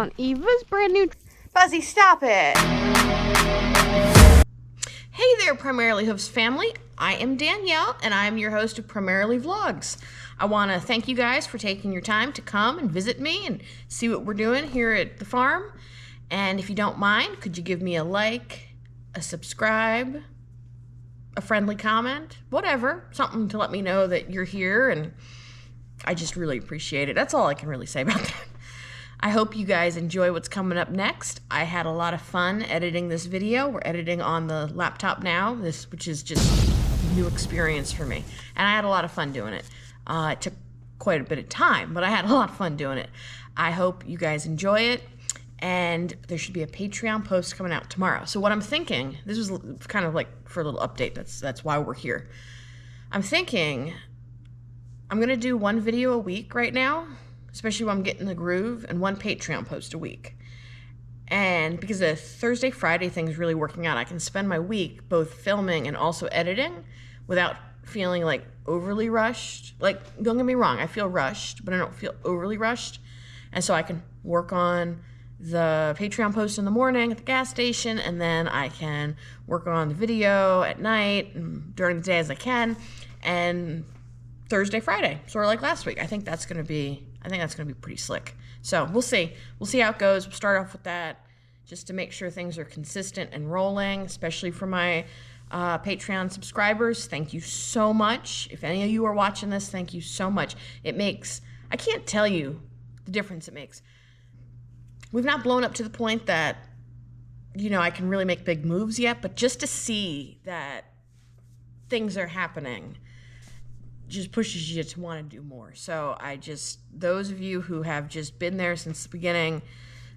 on Eva's brand new... Buzzy, stop it! Hey there, Primarily Hooves family. I am Danielle, and I'm your host of Primarily Vlogs. I want to thank you guys for taking your time to come and visit me and see what we're doing here at the farm. And if you don't mind, could you give me a like, a subscribe, a friendly comment, whatever, something to let me know that you're here, and I just really appreciate it. That's all I can really say about that. I hope you guys enjoy what's coming up next. I had a lot of fun editing this video. We're editing on the laptop now, which is just a new experience for me. And I had a lot of fun doing it. It took quite a bit of time, but I had a lot of fun doing it. I hope you guys enjoy it. And there should be a Patreon post coming out tomorrow. So what I'm thinking, this was kind of like for a little update. That's why we're here. I'm thinking I'm going to do one video a week right now, especially when I'm getting the groove, and one Patreon post a week. And because the Thursday, Friday thing is really working out, I can spend my week both filming and also editing without feeling like overly rushed. Like, don't get me wrong, I feel rushed, but I don't feel overly rushed. And so I can work on the Patreon post in the morning at the gas station, and then I can work on the video at night and during the day as I can, and Thursday, Friday, sort of like last week. I think that's gonna be pretty slick. So we'll see how it goes. We'll start off with that just to make sure things are consistent and rolling, especially for my Patreon subscribers. Thank you so much. If any of you are watching this, thank you so much. I can't tell you the difference it makes. We've not blown up to the point that, I can really make big moves yet, but just to see that things are happening just pushes you to want to do more. So those of you who have just been there since the beginning,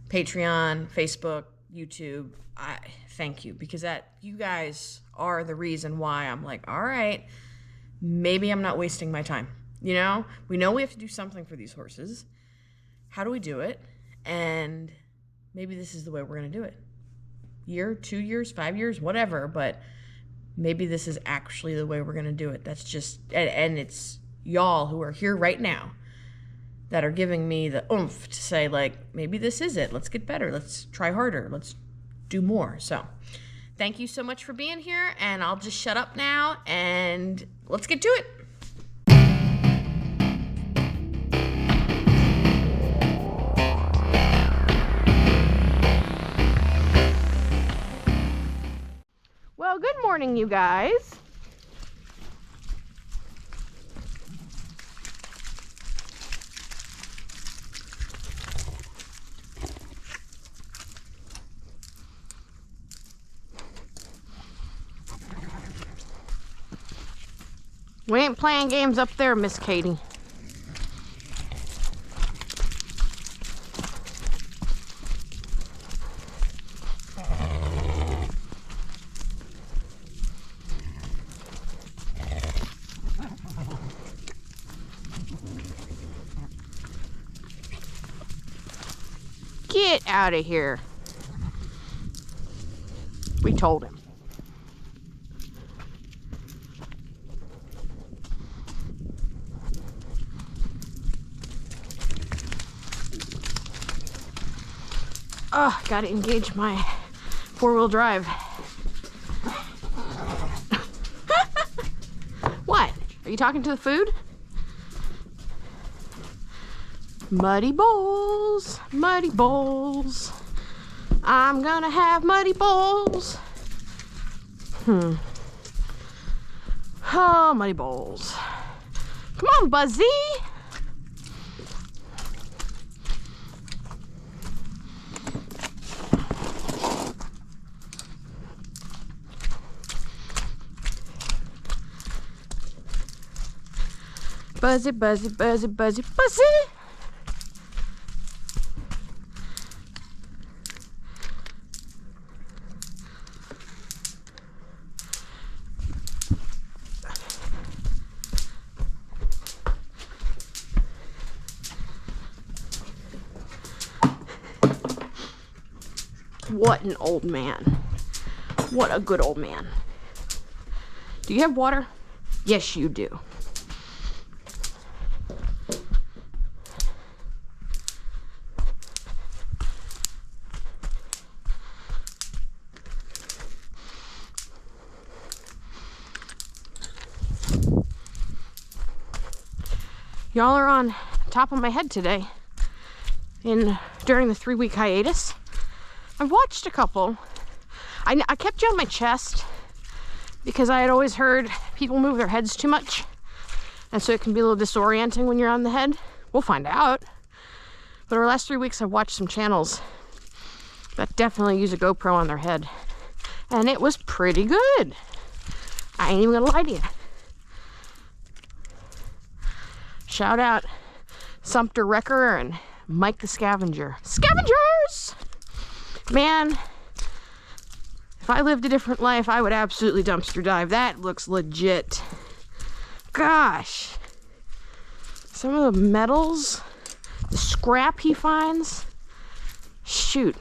Patreon, Facebook, YouTube, I thank you, because you guys are the reason why I'm like, all right, maybe I'm not wasting my time. We know we have to do something for these horses. How do we do it? And maybe this is the way we're going to do it. Year, 2 years, 5 years, whatever, but maybe this is actually the way we're going to do it. That's just, and it's y'all who are here right now that are giving me the oomph to say, like, maybe this is it. Let's get better. Let's try harder. Let's do more. So thank you so much for being here, and I'll just shut up now and let's get to it. Well, good morning, you guys. We ain't playing games up there, Miss Katie. Get out of here. We told him. Oh, gotta engage my four-wheel drive. What? Are you talking to the food? Muddy bowls, muddy bowls. I'm gonna have muddy bowls. Oh, muddy bowls. Come on, Buzzy. Buzzy, Buzzy, Buzzy, Buzzy, Buzzy. What an old man. What a good old man. Do you have water? Yes, you do. Y'all are on top of my head today. During the 3-week hiatus, I've watched a couple. I kept you on my chest because I had always heard people move their heads too much, and so it can be a little disorienting when you're on the head. We'll find out. But over the last 3 weeks, I've watched some channels that definitely use a GoPro on their head, and it was pretty good. I ain't even gonna lie to you. Shout out Sumter Wrecker and Mike the Scavenger. Scavengers! Man, if I lived a different life, I would absolutely dumpster dive. That looks legit. Gosh. Some of the metals, the scrap he finds. Shoot.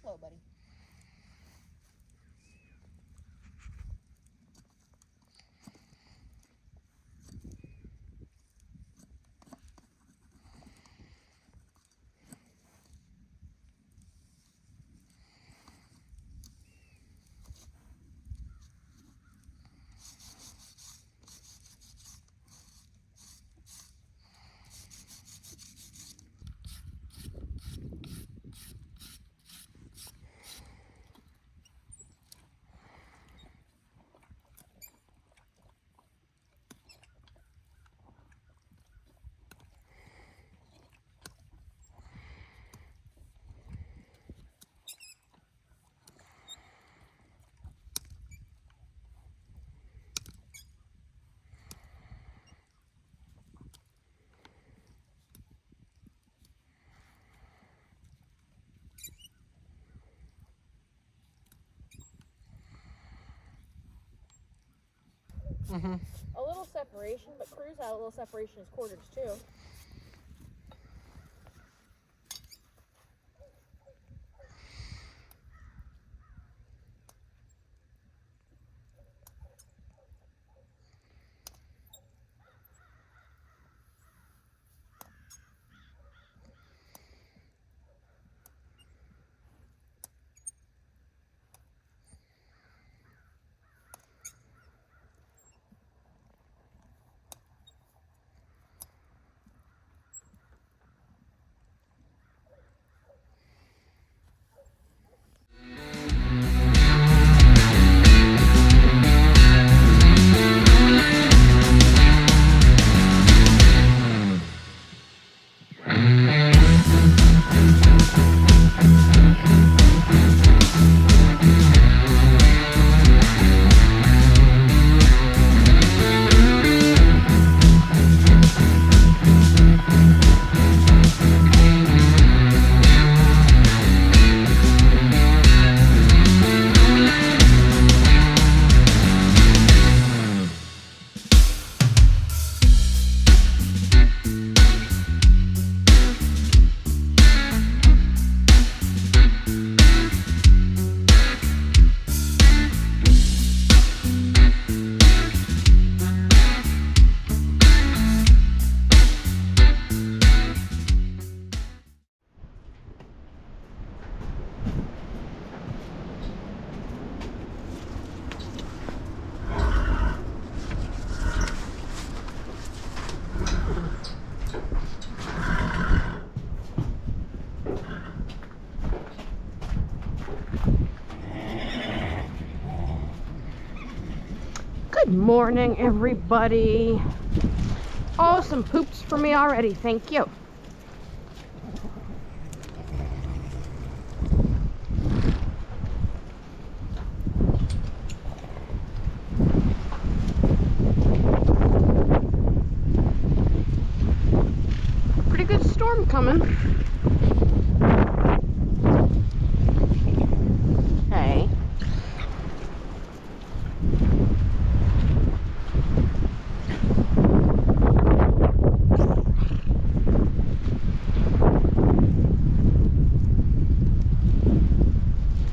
slow, buddy. A little separation, but Cruz had a little separation in his quarters too. Good morning, everybody. Oh, some poops for me already. Thank you. Pretty good storm coming. Hey.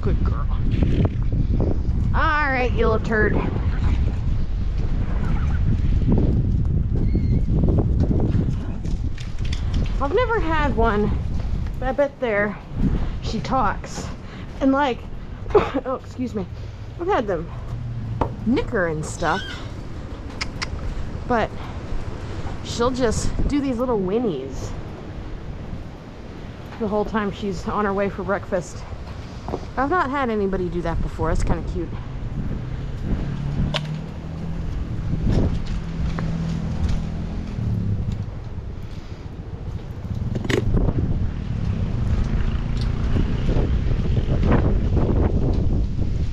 Good girl. Alright, you little turd. I've never had one, but I bet she talks. And like, oh, excuse me. I've had them nick her and stuff, but she'll just do these little whinnies the whole time she's on her way for breakfast. I've not had anybody do that before. It's kind of cute.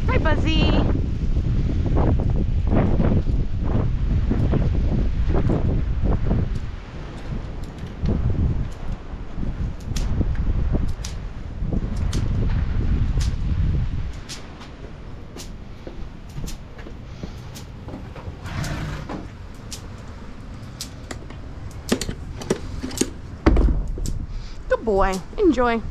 Hi, Buzzy. Good boy. Enjoy.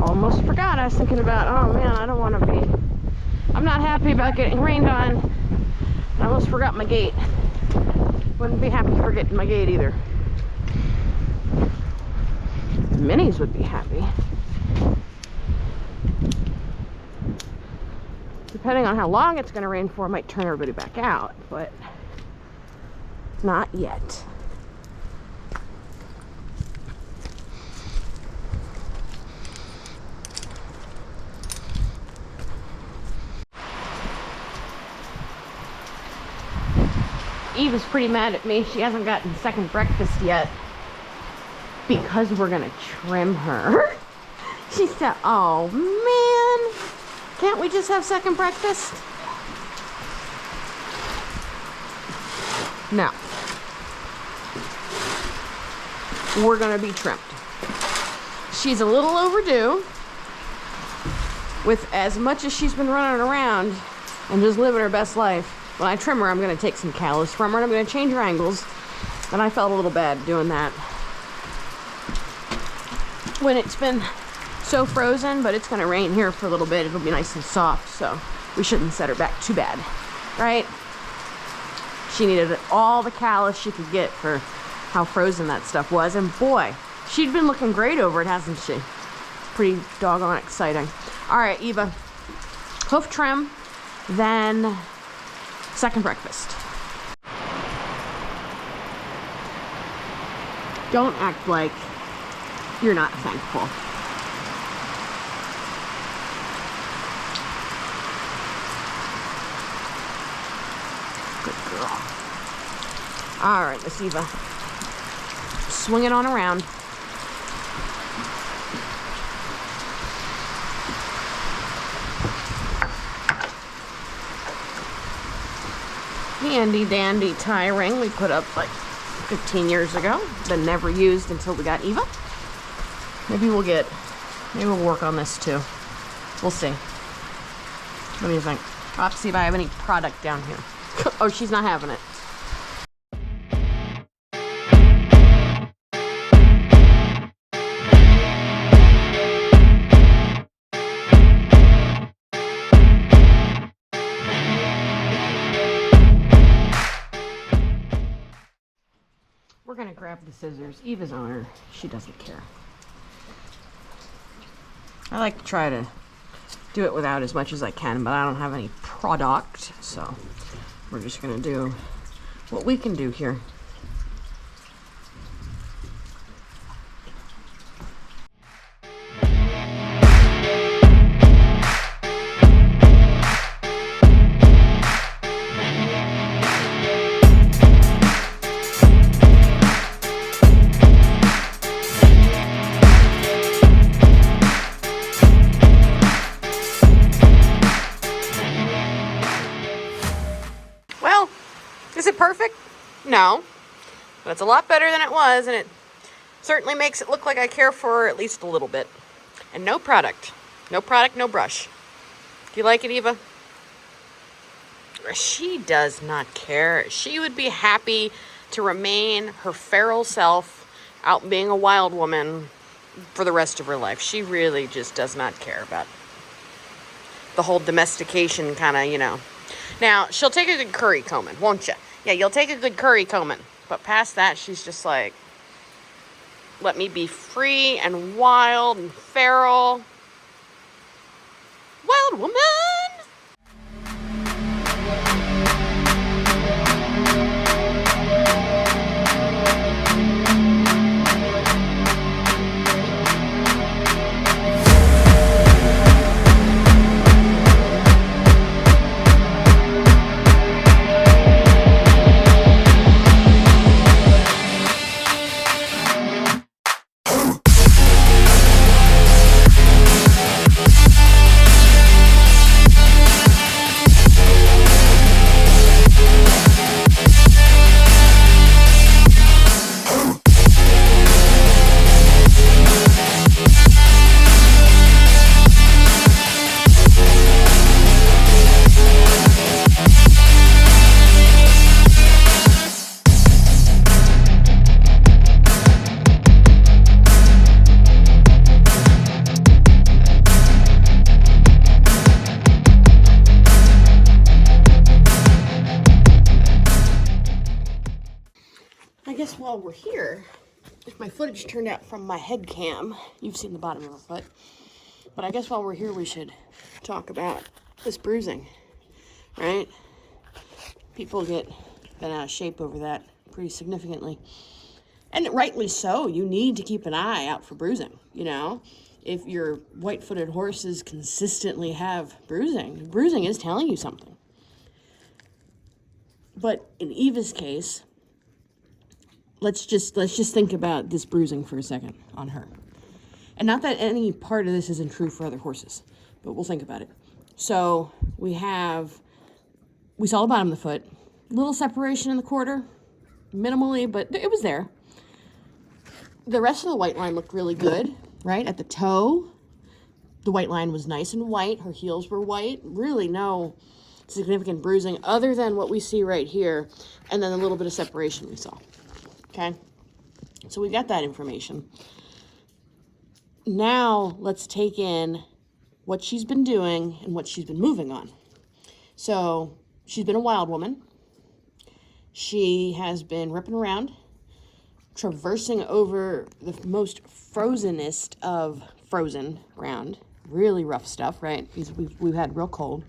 Almost forgot. I was thinking about, oh man, I don't want to be, I'm not happy about getting rained on. I almost forgot my gate. Wouldn't be happy forgetting my gate either. Minis would be happy. Depending on how long it's going to rain for, I might turn everybody back out, but not yet. Eve is pretty mad at me. She hasn't gotten second breakfast yet. because we're gonna trim her. She said, oh man, can't we just have second breakfast? No. We're gonna be trimmed. She's a little overdue with as much as she's been running around and just living her best life. When I trim her, I'm gonna take some callus from her and I'm gonna change her angles. And I felt a little bad doing that when it's been so frozen, but it's gonna rain here for a little bit. It'll be nice and soft, so we shouldn't set her back too bad, right? She needed all the callus she could get for how frozen that stuff was, and boy, she'd been looking great over it, hasn't she? Pretty doggone exciting. All right, Eva, hoof trim, then second breakfast. Don't act like you're not thankful. Good girl. All right, Miss Eva. Swing it on around. Handy dandy tie ring we put up like 15 years ago, but never used until we got Eva. Maybe we'll work on this too. We'll see. What do you think? I'll have to see if I have any product down here. Oh, she's not having it. We're gonna grab the scissors. Eva's on her. She doesn't care. I like to try to do it without as much as I can, but I don't have any product, so we're just gonna do what we can do here. Is it perfect? No, but it's a lot better than it was, and it certainly makes it look like I care for her at least a little bit. And no product. No product, no brush. Do you like it, Eva? She does not care. She would be happy to remain her feral self out being a wild woman for the rest of her life. She really just does not care about the whole domestication kind of, you know. Now, she'll take a good curry combing, won't you? Yeah, you'll take a good curry combing. But past that, she's just like, let me be free and wild and feral. Wild woman! I guess while we're here, if my footage turned out from my head cam, you've seen the bottom of her foot, but I guess while we're here we should talk about this bruising, right? People get bent out of shape over that pretty significantly, and rightly so. You need to keep an eye out for bruising, you know? If your white-footed horses consistently have bruising, bruising is telling you something. But in Eva's case, let's just think about this bruising for a second on her. And not that any part of this isn't true for other horses, but we'll think about it. So we saw the bottom of the foot, little separation in the quarter, minimally, but it was there. The rest of the white line looked really good, right? At the toe, the white line was nice and white. Her heels were white. Really no significant bruising other than what we see right here, and then a little bit of separation we saw. Okay? So we got that information. Now let's take in what she's been doing and what she's been moving on. So she's been a wild woman. She has been ripping around, traversing over the most frozenest of frozen ground. Really rough stuff, right? Because we've had real cold.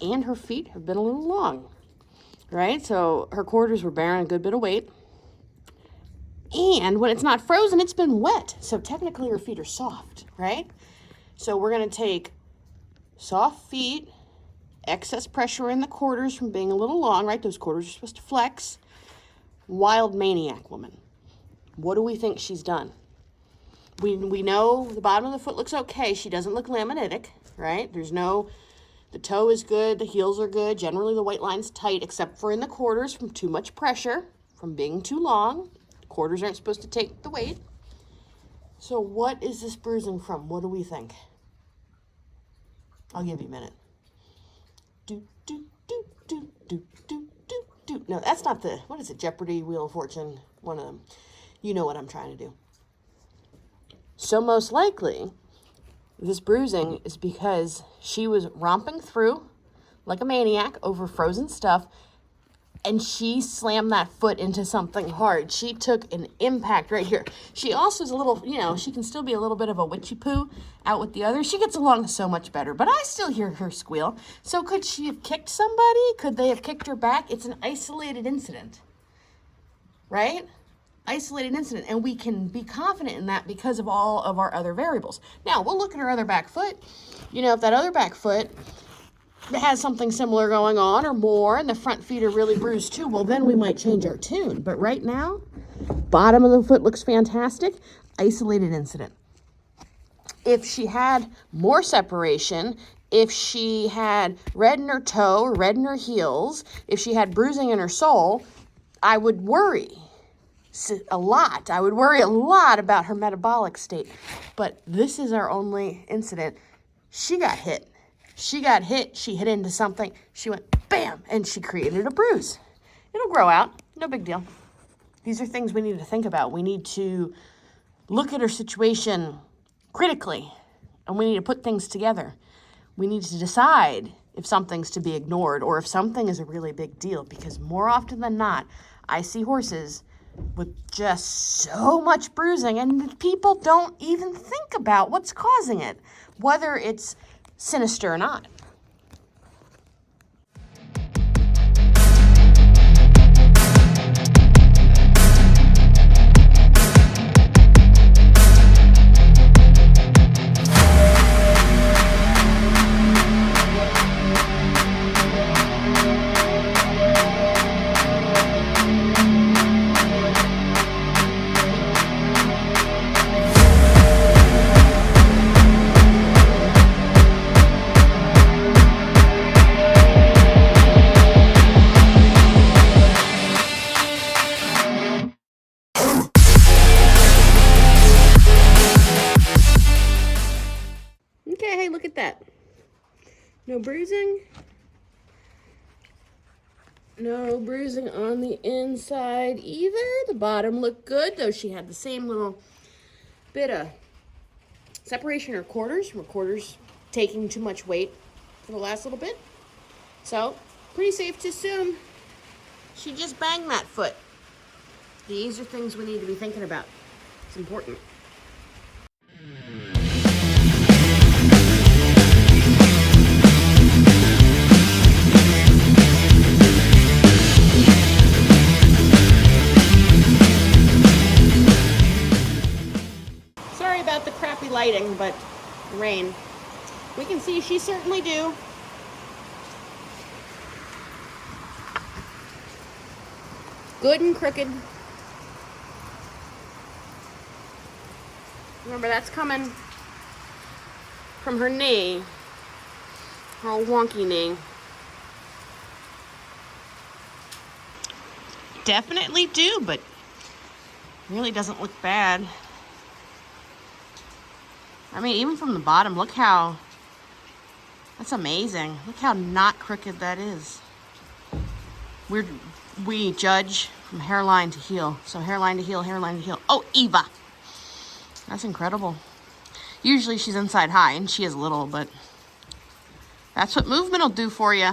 And her feet have been a little long, right? So her quarters were bearing a good bit of weight. And when it's not frozen, it's been wet. So technically her feet are soft, right? So we're going to take soft feet, excess pressure in the quarters from being a little long, right? Those quarters are supposed to flex. Wild maniac woman. What do we think she's done? We know the bottom of the foot looks okay. She doesn't look laminitic, right? The toe is good. The heels are good. Generally, the white line's tight, except for in the quarters from too much pressure, from being too long. Quarters aren't supposed to take the weight. So what is this bruising from? What do we think? I'll give you a minute. Do, do, do, do, do, do, do, do. No, that's not what is it, Jeopardy, Wheel of Fortune? One of them. You know what I'm trying to do. So most likely, this bruising is because she was romping through like a maniac over frozen stuff, and she slammed that foot into something hard. She took an impact right here. She also is a little, she can still be a little bit of a witchy poo out with the others. She gets along so much better, but I still hear her squeal. So could she have kicked somebody? Could they have kicked her back? It's an isolated incident, right? Isolated incident, and we can be confident in that because of all of our other variables. Now, we'll look at her other back foot. If that other back foot has something similar going on or more, and the front feet are really bruised too, well, then we might change our tune. But right now, bottom of the foot looks fantastic. Isolated incident. If she had more separation, if she had red in her toe or red in her heels, if she had bruising in her sole, I would worry a lot. I would worry a lot about her metabolic state. But this is our only incident. She got hit. She hit into something, she went bam, and she created a bruise. It'll grow out, no big deal. These are things we need to think about. We need to look at her situation critically, and we need to put things together. We need to decide if something's to be ignored or if something is a really big deal, because more often than not, I see horses with just so much bruising, and people don't even think about what's causing it, whether it's sinister or not. Hey, look at that. No bruising. No bruising on the inside either. The bottom looked good, though she had the same little bit of separation in her quarters. Her quarters taking too much weight for the last little bit. So, pretty safe to assume she just banged that foot. These are things we need to be thinking about. It's important. About the crappy lighting, but rain. We can see she certainly do. Good and crooked. Remember, that's coming from her knee, her old wonky knee. Definitely do, but really doesn't look bad. I mean, even from the bottom, look how, that's amazing. Look how not crooked that is. We judge from hairline to heel. So hairline to heel, hairline to heel. Oh, Eva. That's incredible. Usually she's inside high, and she is little, but that's what movement will do for you.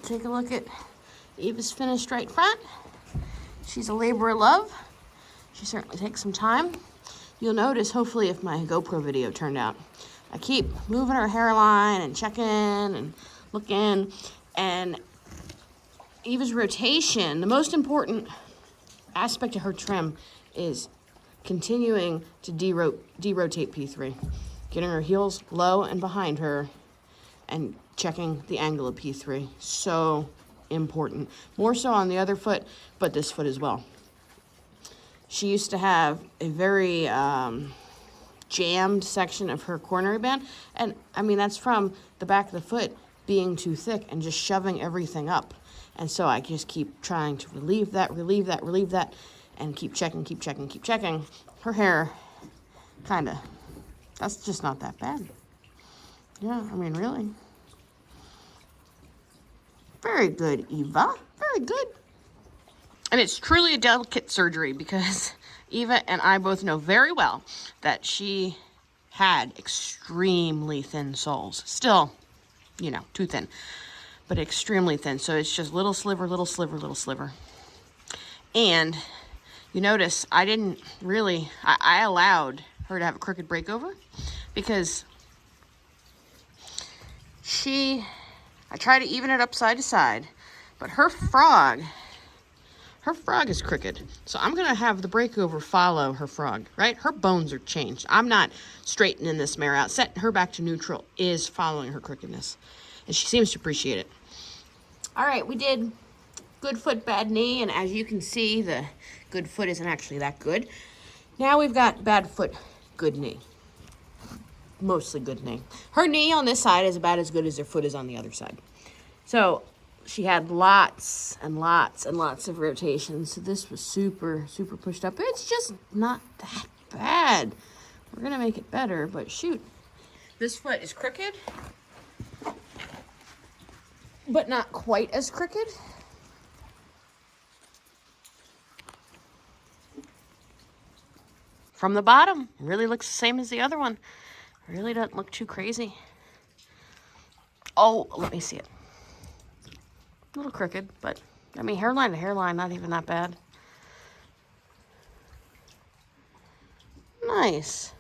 Take a look at Eva's finished right front. She's a labor of love. She certainly takes some time. You'll notice, hopefully, if my GoPro video turned out, I keep moving her hairline and checking and looking. And Eva's rotation, the most important aspect of her trim is continuing to derotate P3. Getting her heels low and behind her and checking the angle of P3. So important. More so on the other foot, but this foot as well. She used to have a very jammed section of her coronary band. And I mean, that's from the back of the foot being too thick and just shoving everything up. And so I just keep trying to relieve that, and keep checking. Her hair, kinda, that's just not that bad. Yeah, I mean, really. Very good, Eva. Very good. And it's truly a delicate surgery because Eva and I both know very well that she had extremely thin soles. Still, you know, too thin, but extremely thin. So it's just little sliver. And you notice I didn't really, I allowed her to have a crooked breakover because I try to even it up side to side, but her frog is crooked. So I'm going to have the breakover follow her frog, right? Her bones are changed. I'm not straightening this mare out. Setting her back to neutral is following her crookedness. and she seems to appreciate it. All right, we did good foot, bad knee, and as you can see, the good foot isn't actually that good. Now we've got bad foot, good knee. Mostly good knee. Her knee on this side is about as good as her foot is on the other side. So she had lots and lots and lots of rotations. So this was super, super pushed up. It's just not that bad. We're gonna make it better, but shoot. This foot is crooked, but not quite as crooked. From the bottom, it really looks the same as the other one. It really doesn't look too crazy. Oh, let me see it. A little crooked, but I mean, hairline to hairline, not even that bad. Nice.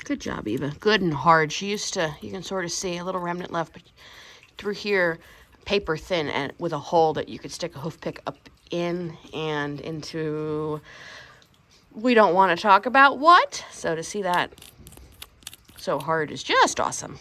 Good job, Eva. Good and hard. She used to, you can sort of see a little remnant left, but through here, paper thin and with a hole that you could stick a hoof pick up in and into, we don't want to talk about what. So to see that so hard is just awesome.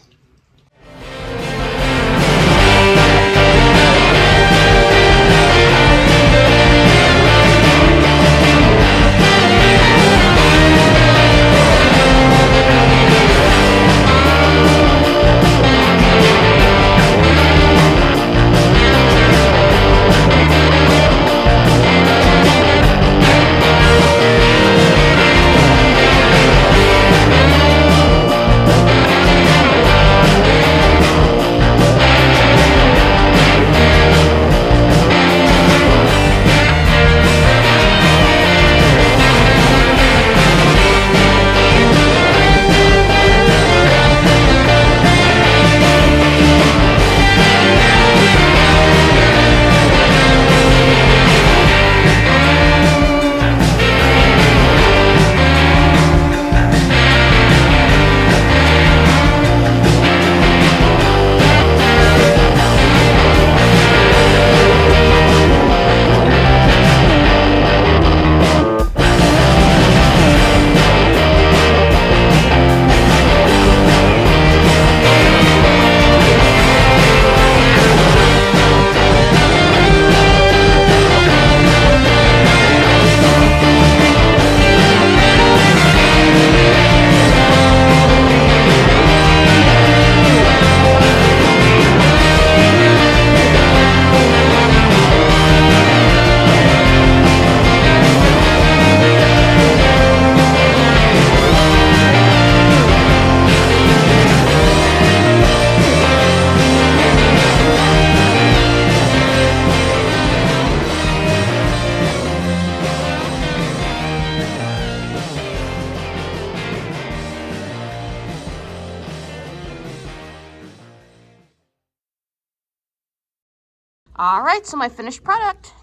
All right, so my finished product.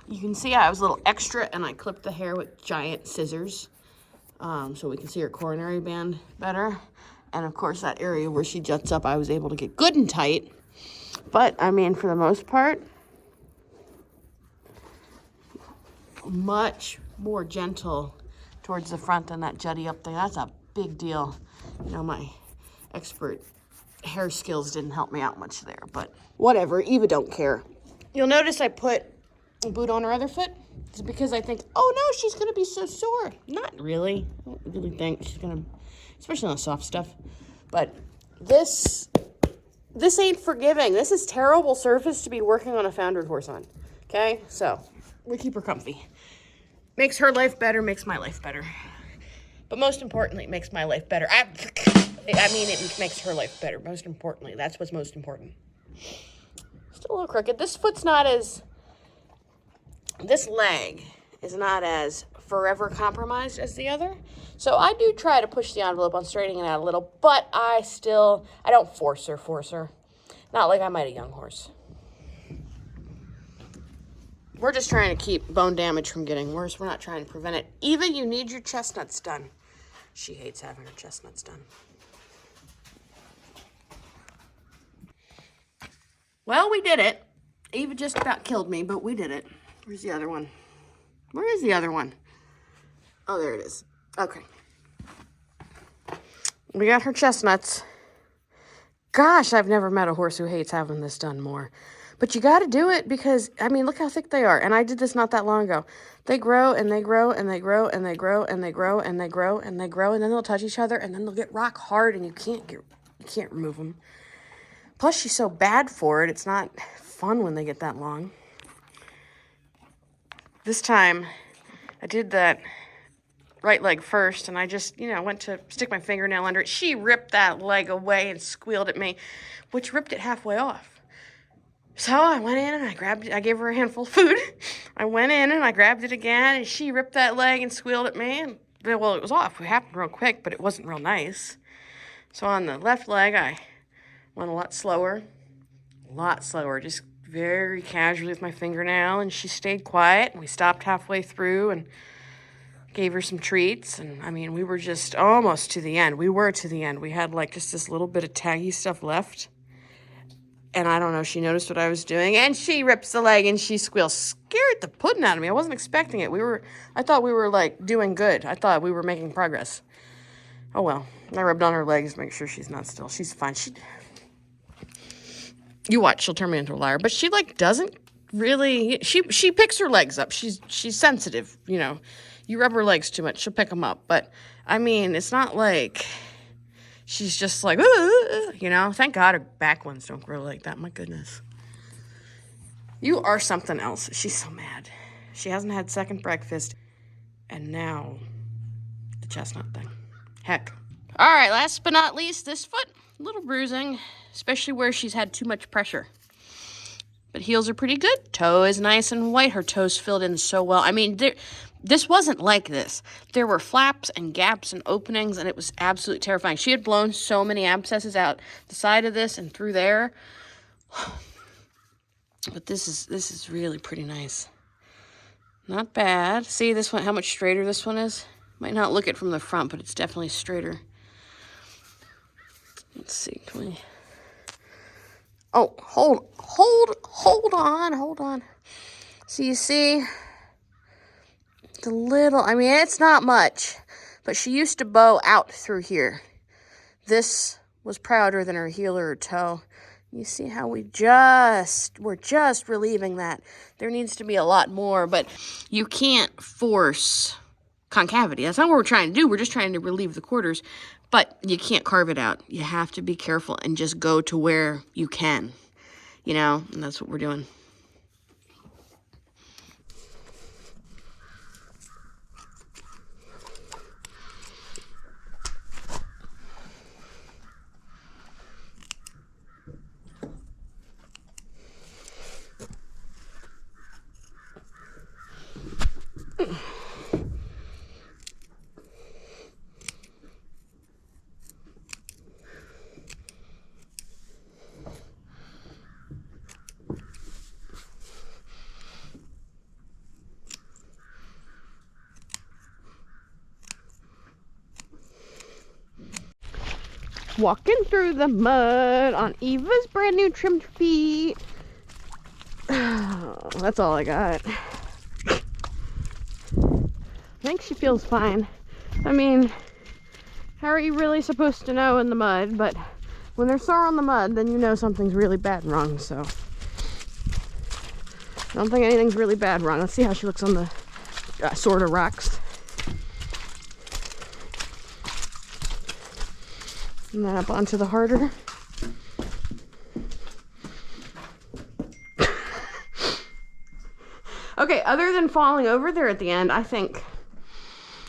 You can see I was a little extra and I clipped the hair with giant scissors so we can see her coronary band better. And of course that area where she juts up, I was able to get good and tight. But I mean, for the most part, much more gentle towards the front than that jutty up there. That's a big deal. You know, my expert hair skills didn't help me out much there, but whatever, Eva don't care. You'll notice I put a boot on her other foot. It's because I think, oh no, she's gonna be so sore. Not really. I don't really think she's gonna, especially on the soft stuff. But this ain't forgiving. This is terrible surface to be working on a foundered horse on. Okay, so we keep her comfy. Makes her life better, makes my life better. But most importantly, it makes my life better. I mean, it makes her life better. Most importantly, that's what's most important. Still a little crooked. This foot's not as, this leg is not as forever compromised as the other. So I do try to push the envelope on straightening it out a little, but I don't force her. Not like I might a young horse. We're just trying to keep bone damage from getting worse. We're not trying to prevent it. Eva, you need your chestnuts done. She hates having her chestnuts done. Well, we did it. Eva just about killed me, but we did it. Where's the other one? Where is the other one? Oh, there it is. Okay. we got her chestnuts. Gosh, I've never met a horse who hates having this done more. But you got to do it because, I mean, look how thick they are. And I did this not that long ago. They grow and they grow and they grow and they grow and they grow and they grow and they grow and then they'll touch each other and then they'll get rock hard and you can't remove them. Plus, she's so bad for it. It's not fun when they get that long. This time, I did that right leg first, and I just, went to stick my fingernail under it. She ripped that leg away and squealed at me, which ripped it halfway off. So I went in and I grabbed it. I gave her a handful of food. I went in and I grabbed it again, and she ripped that leg and squealed at me. And, well, it was off. It happened real quick, but it wasn't real nice. So on the left leg, I went a lot slower, just very casually with my fingernail, and she stayed quiet, and we stopped halfway through and gave her some treats. And I mean, we were just almost to the end. We were to the end. We had like just this little bit of taggy stuff left. And I don't know, she noticed what I was doing, and she rips the leg and she squeals, scared the pudding out of me. I wasn't expecting it. I thought we were like doing good. I thought we were making progress. Oh well, I rubbed on her legs to make sure she's not still. She's fine. You watch, she'll turn me into a liar. But she like doesn't really, she picks her legs up. She's sensitive, You rub her legs too much, she'll pick them up. But I mean, it's not like she's just like, Thank God her back ones don't grow like that. My goodness. You are something else. She's so mad. She hasn't had second breakfast. And now, the chestnut thing. Heck. All right, last but not least, this foot. A little bruising, especially where she's had too much pressure. But heels are pretty good. Toe is nice and white. Her toes filled in so well. I mean, this wasn't like this. There were flaps and gaps and openings, and it was absolutely terrifying. She had blown so many abscesses out the side of this and through there. But this is really pretty nice. Not bad. See this one, how much straighter this one is? Might not look it from the front, but it's definitely straighter. Let's see, can we... Oh, hold on. So you see the little, I mean, it's not much, but she used to bow out through here. This was prouder than her heel or her toe. You see how we're just relieving that. There needs to be a lot more, but you can't force concavity. That's not what we're trying to do. We're just trying to relieve the quarters, but you can't carve it out. You have to be careful and just go to where you can, and that's what we're doing. Walking through the mud on Eva's brand new trimmed feet. That's all I got. I think she feels fine. I mean, how are you really supposed to know in the mud? But when they're sore on the mud, then you know something's really bad wrong. So I don't think anything's really bad wrong. Let's see how she looks on the sort of rocks. And then up onto the harder. Okay, other than falling over there at the end, I think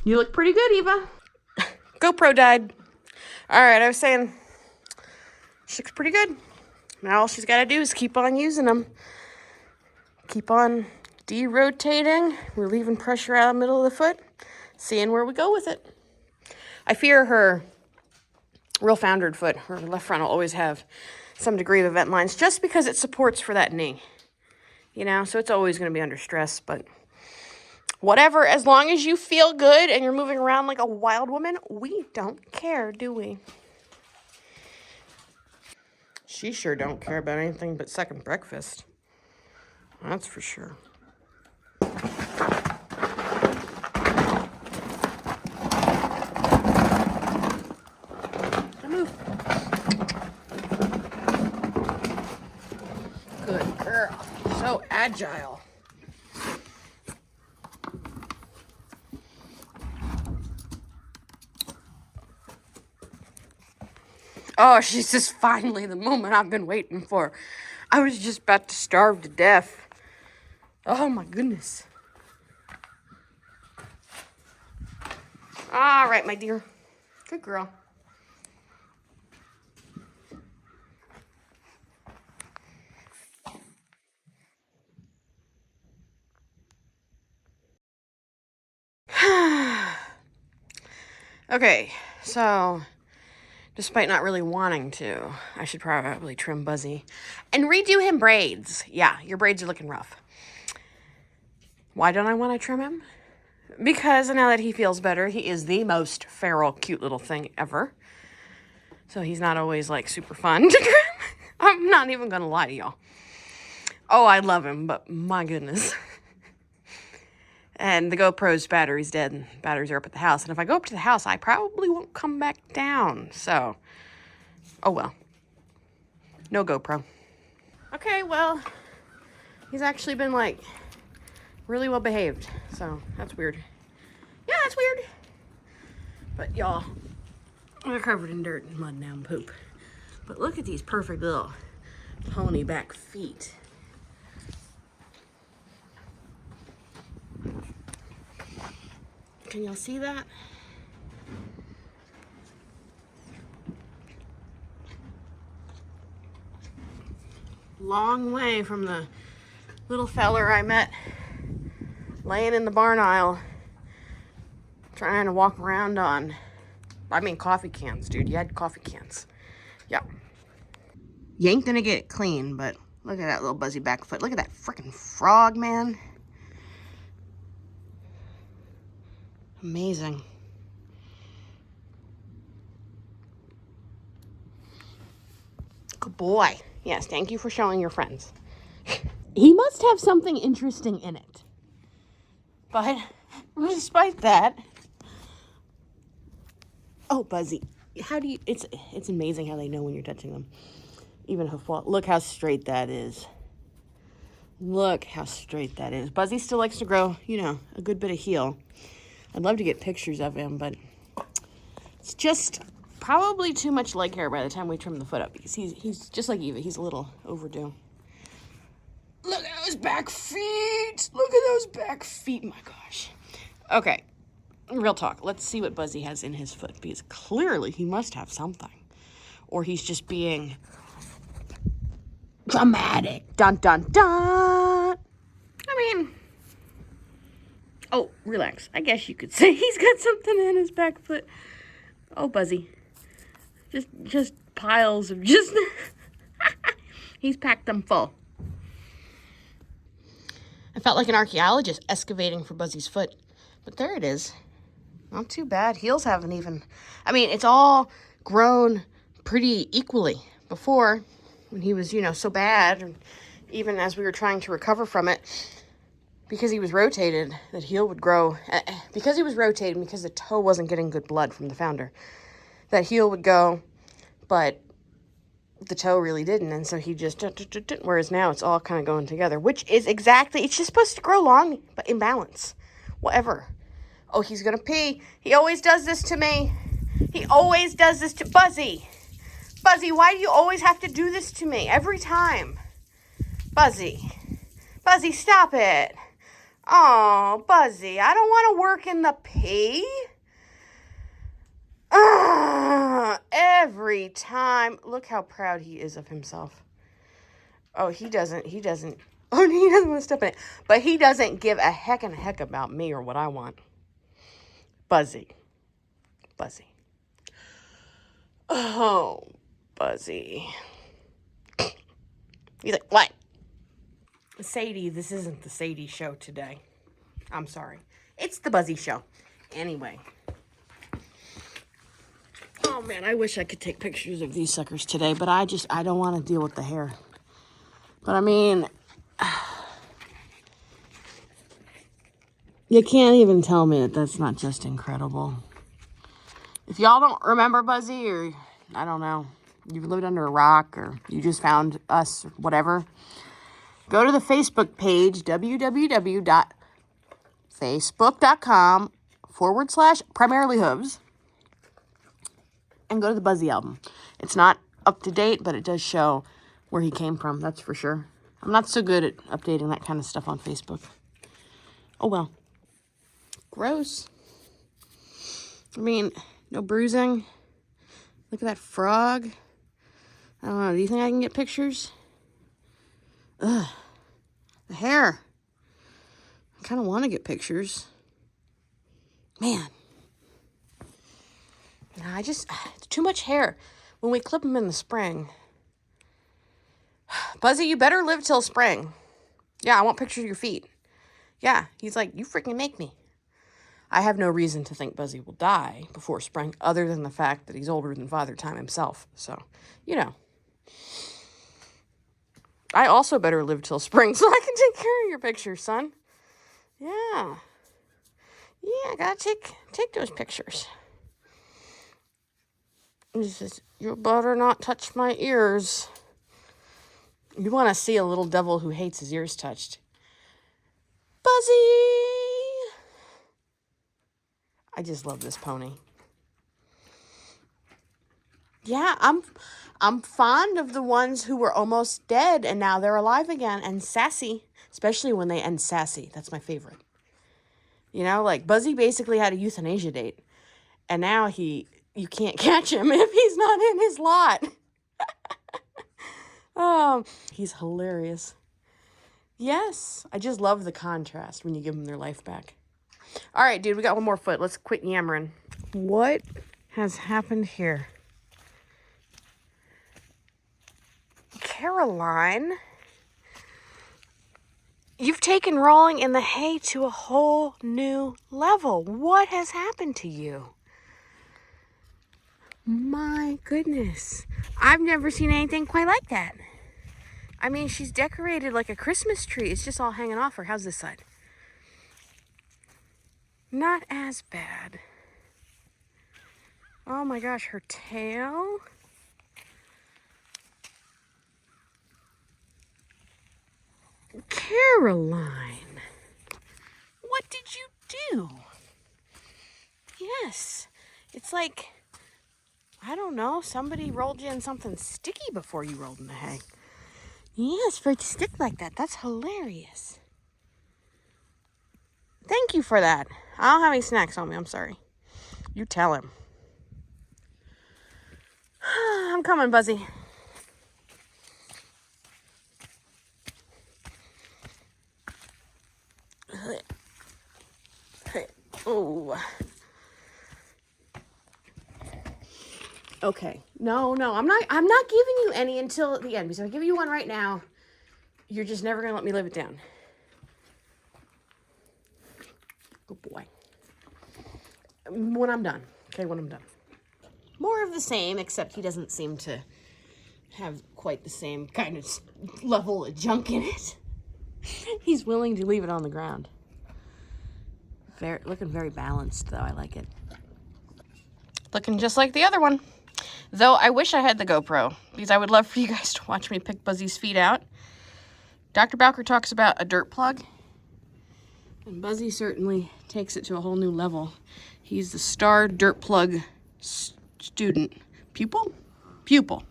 you look pretty good, Eva. GoPro died. All right, I was saying she looks pretty good. Now all she's got to do is keep on using them. Keep on de-rotating, relieving pressure out of the middle of the foot, seeing where we go with it. I fear her real foundered foot, her left front will always have some degree of event lines just because it supports for that knee, so it's always going to be under stress. But whatever, as long as you feel good and you're moving around like a wild woman, we don't care, do we? She sure don't care about anything but second breakfast. That's for sure. girl. So agile. Oh, she's just finally the moment I've been waiting for. I was just about to starve to death. Oh my goodness. All right, my dear. Good girl. Okay, so despite not really wanting to, I should probably trim Buzzy and redo him braids. Yeah, your braids are looking rough. Why don't I want to trim him? Because now that he feels better, he is the most feral, cute little thing ever. So he's not always like super fun to trim. I'm not even gonna lie to y'all. Oh, I love him, but my goodness. And the GoPro's battery's dead, and batteries are up at the house. And if I go up to the house, I probably won't come back down. So, oh well. No GoPro. Okay, well, he's actually been like really well behaved. So that's weird. Yeah, that's weird. But y'all, they're covered in dirt and mud now and poop. But look at these perfect little pony back feet. Can y'all see that? Long way from the little feller I met laying in the barn aisle trying to walk around on, I mean, coffee cans, dude. You had coffee cans. Yeah. You ain't gonna get it clean, but look at that little Buzzy back foot. Look at that freaking frog, man. Amazing. Good boy. Yes, thank you for showing your friends. He must have something interesting in it. But despite that, oh, Buzzy, how do you, it's amazing how they know when you're touching them. Even hoof wall. Look how straight that is. Look how straight that is. Buzzy still likes to grow, you know, a good bit of heel. I'd love to get pictures of him, but it's just probably too much leg hair by the time we trim the foot up, because he's just like Eva. He's a little overdue. Look at those back feet. Look at those back feet. My gosh. Okay. Real talk. Let's see what Buzzy has in his foot, because clearly he must have something. Or he's just being dramatic. Dun, dun, dun. I mean, oh, relax. I guess you could say he's got something in his back foot. Oh, Buzzy. Just piles of just... He's packed them full. I felt like an archaeologist excavating for Buzzy's foot. But there it is. Not too bad. Heels haven't even... I mean, it's all grown pretty equally. Before, when he was, you know, so bad, and even as we were trying to recover from it, because he was rotated, that heel would grow. Because he was rotated, because the toe wasn't getting good blood from the founder, that heel would go, but the toe really didn't, and so he just, whereas now it's all kind of going together, which is exactly, it's just supposed to grow long, but in balance. Whatever. Oh, he's gonna pee. He always does this to me. He always does this to Buzzy. Buzzy, why do you always have to do this to me? Every time. Buzzy. Buzzy, stop it. Oh, Buzzy, I don't want to work in the pee. Every time. Look how proud he is of himself. Oh, he doesn't, oh, he doesn't want to step in it. But he doesn't give a heck about me or what I want. Buzzy. Buzzy. Oh, Buzzy. He's like, what? Sadie, this isn't the Sadie show today. I'm sorry. It's the Buzzy show. Anyway. Oh, man, I wish I could take pictures of these suckers today, but I don't want to deal with the hair. But, I mean, you can't even tell me that that's not just incredible. If y'all don't remember Buzzy, or, I don't know, you've lived under a rock, or you just found us, or whatever, go to the Facebook page, www.facebook.com/Primarily Hooves, and go to the Buzzy album. It's not up to date, but it does show where he came from, that's for sure. I'm not so good at updating that kind of stuff on Facebook. Oh well. Gross. I mean, no bruising. Look at that frog. I don't know. Do you think I can get pictures? Ugh. The hair. I kind of want to get pictures. Man. Nah, it's too much hair. When we clip them in the spring. Buzzy, you better live till spring. Yeah, I want pictures of your feet. Yeah, he's like, you freaking make me. I have no reason to think Buzzy will die before spring, other than the fact that he's older than Father Time himself. So, you know. I also better live till spring so I can take care of your pictures, son. Yeah. Yeah, I gotta take those pictures. He says, you better not touch my ears. You want to see a little devil who hates his ears touched. Buzzy! I just love this pony. Yeah, I'm fond of the ones who were almost dead and now they're alive again and sassy, especially when they end sassy. That's my favorite. You know, like Buzzy basically had a euthanasia date and now you can't catch him if he's not in his lot. Oh, he's hilarious. Yes, I just love the contrast when you give them their life back. All right, dude, we got one more foot. Let's quit yammering. What has happened here? Caroline, you've taken rolling in the hay to a whole new level. What has happened to you? My goodness. I've never seen anything quite like that. I mean, she's decorated like a Christmas tree. It's just all hanging off her. How's this side? Not as bad. Oh my gosh, her tail. Caroline, what did you do? Yes, it's like, I don't know, somebody rolled you in something sticky before you rolled in the hay. Yes, for it to stick like that, that's hilarious. Thank you for that. I don't have any snacks on me, I'm sorry. You tell him. I'm coming, Buzzy. Oh. Okay. No, I'm not giving you any until the end. Because if I give you one right now, you're just never gonna let me live it down. Good boy. When I'm done. Okay, when I'm done. More of the same, except he doesn't seem to have quite the same kind of level of junk in it. He's willing to leave it on the ground. Looking very balanced, though. I like it. Looking just like the other one. Though I wish I had the GoPro, because I would love for you guys to watch me pick Buzzy's feet out. Dr. Bowker talks about a dirt plug. And Buzzy certainly takes it to a whole new level. He's the star dirt plug student. Pupil? Pupil.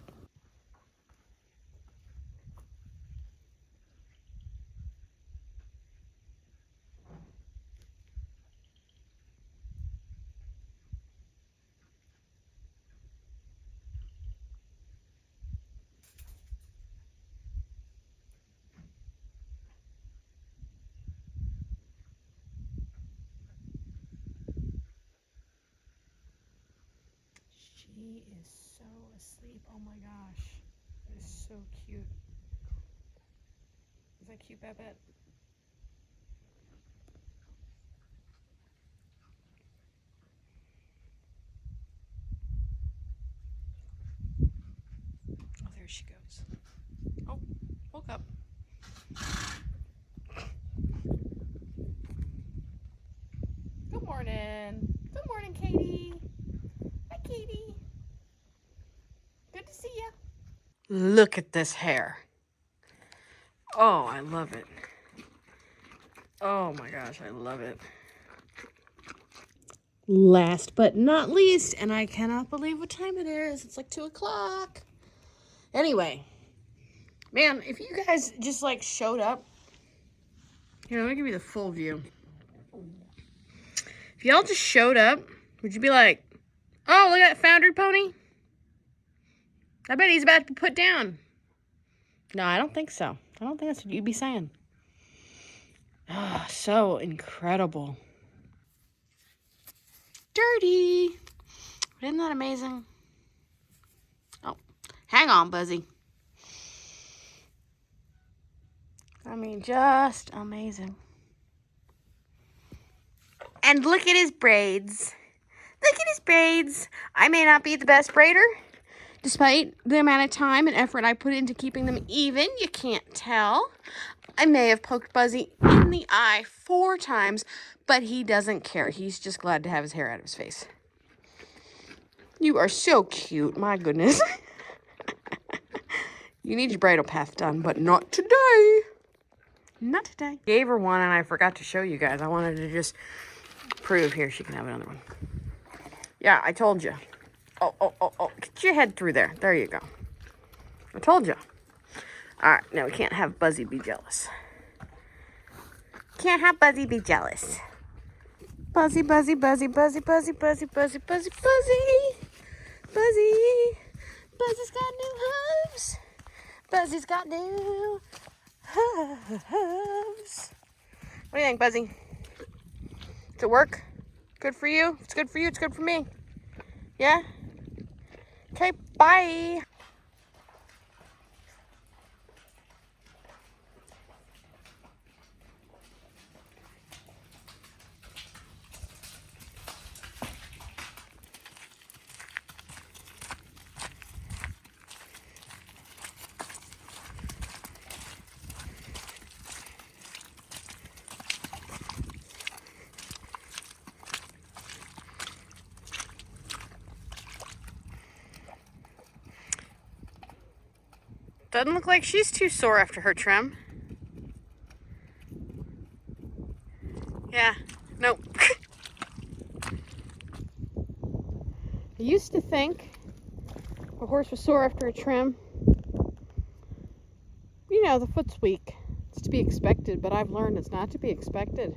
She is so asleep. Oh my gosh. That is so cute. Is that cute, Babette? Oh, there she goes. Oh, woke up. Good morning. Good morning, Katie. Hi, Katie. Good to see you. Look at this hair. Oh, I love it. Oh my gosh, I love it. Last but not least, and I cannot believe what time it is. It's like 2 o'clock. Anyway, man, if you guys just like showed up. Here, let me give you the full view. If y'all just showed up, would you be like, oh, look at that foundered pony? I bet he's about to be put down. No, I don't think so. I don't think that's what you'd be saying. Oh, so incredible. Dirty. Isn't that amazing? Oh, hang on, Buzzy. I mean, just amazing. And look at his braids. Look at his braids. I may not be the best braider, despite the amount of time and effort I put into keeping them even. You can't tell. I may have poked Buzzy in the eye 4 times, but he doesn't care. He's just glad to have his hair out of his face. You are so cute, my goodness. You need your bridal path done, but not today. Not today. Gave her one and I forgot to show you guys. I wanted to just prove. Here, she can have another one. Yeah, I told you. Oh. Get your head through there. There you go. I told you. All right, now we can't have Buzzy be jealous. Can't have Buzzy be jealous. Buzzy. Buzzy's got new hooves. Buzzy's got new hooves. What do you think, Buzzy? Does it work? Good for you? It's good for you. It's good for me. Yeah? Okay, bye. Doesn't look like she's too sore after her trim. Yeah, nope. I used to think a horse was sore after a trim. You know, the foot's weak. It's to be expected, but I've learned it's not to be expected.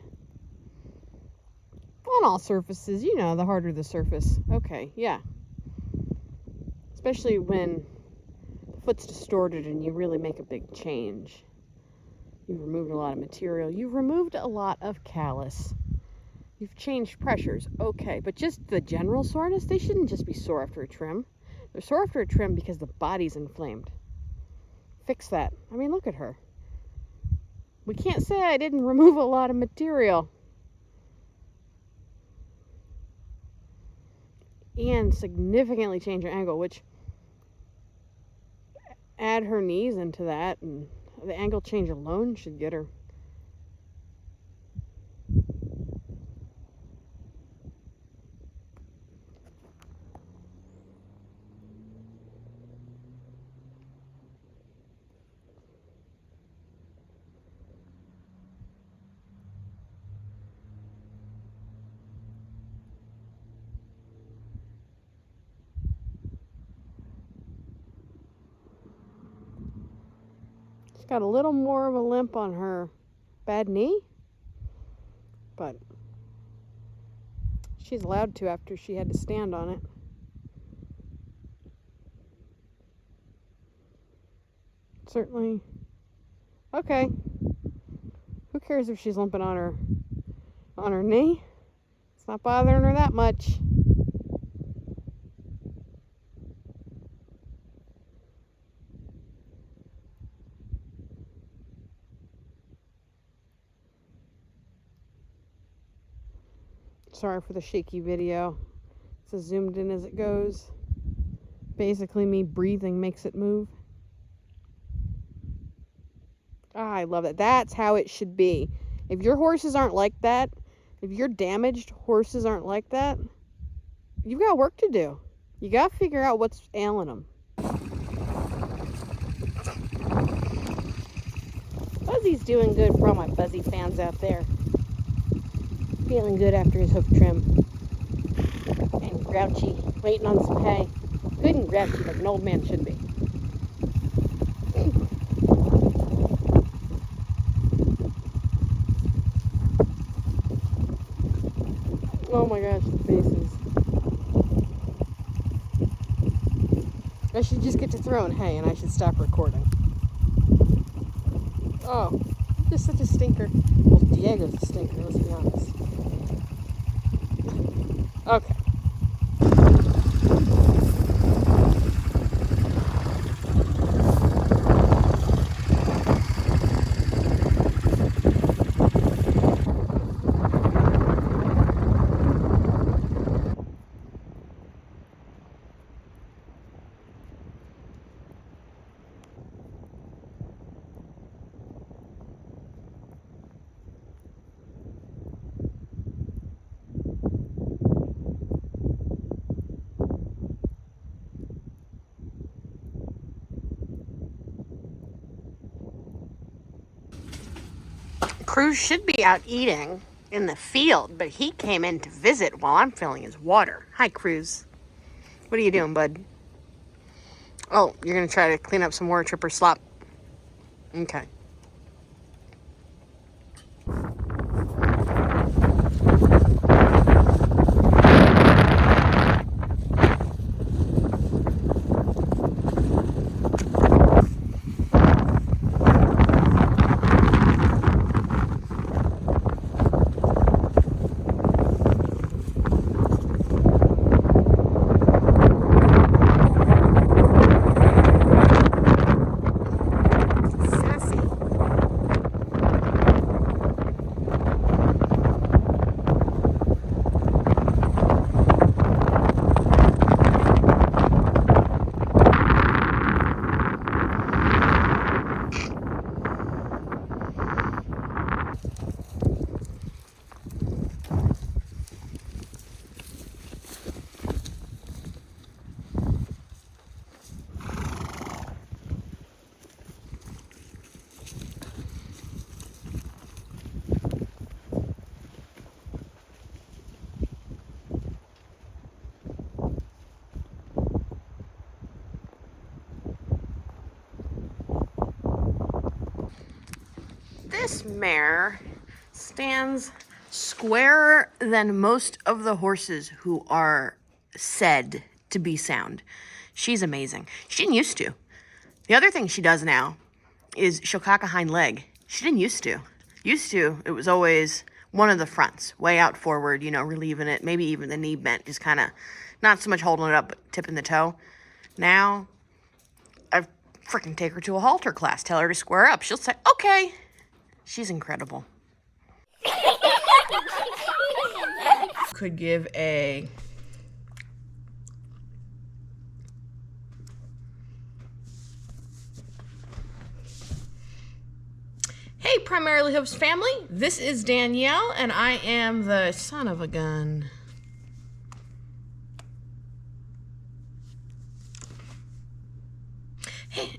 On all surfaces, you know, the harder the surface. Okay, yeah. Especially when foot's distorted and you really make a big change. You've removed a lot of material. You've removed a lot of callus. You've changed pressures. Okay, but just the general soreness, they shouldn't just be sore after a trim. They're sore after a trim because the body's inflamed. Fix that. I mean, look at her. We can't say I didn't remove a lot of material. And significantly change her angle, which add her knees into that, and the angle change alone should get her. Got a little more of a limp on her bad knee, but she's allowed to after she had to stand on it. Certainly. Okay. Who cares if she's limping on her knee? It's not bothering her that much. Sorry for the shaky video. It's as zoomed in as it goes. Basically, me breathing makes it move. Ah, I love that. That's how it should be. If your horses aren't like that, if your damaged horses aren't like that, you've got work to do. You got to figure out what's ailing them. Buzzy's doing good for all my Buzzy fans out there. Feeling good after his hoof trim. And grouchy, waiting on some hay. Good and grouchy like an old man should be. Oh my gosh, the faces. I should just get to throwing hay and I should stop recording. Oh, just such a stinker. Well, Diego's a stinker, let's be honest. Okay. Cruz should be out eating in the field, but he came in to visit while I'm filling his water. Hi, Cruz. What are you doing, bud? Oh, you're going to try to clean up some more tripper slop? Okay. This mare stands squarer than most of the horses who are said to be sound. She's amazing. She didn't used to. The other thing she does now is she'll cock a hind leg. She didn't used to. Used to, it was always one of the fronts, way out forward, you know, relieving it, maybe even the knee bent, just kind of not so much holding it up, but tipping the toe. Now, I freaking take her to a halter class, tell her to square up. She'll say, okay. She's incredible. Could give a Hey, Primarily Hooves family. This is Danielle, and I am the son of a gun. Hey.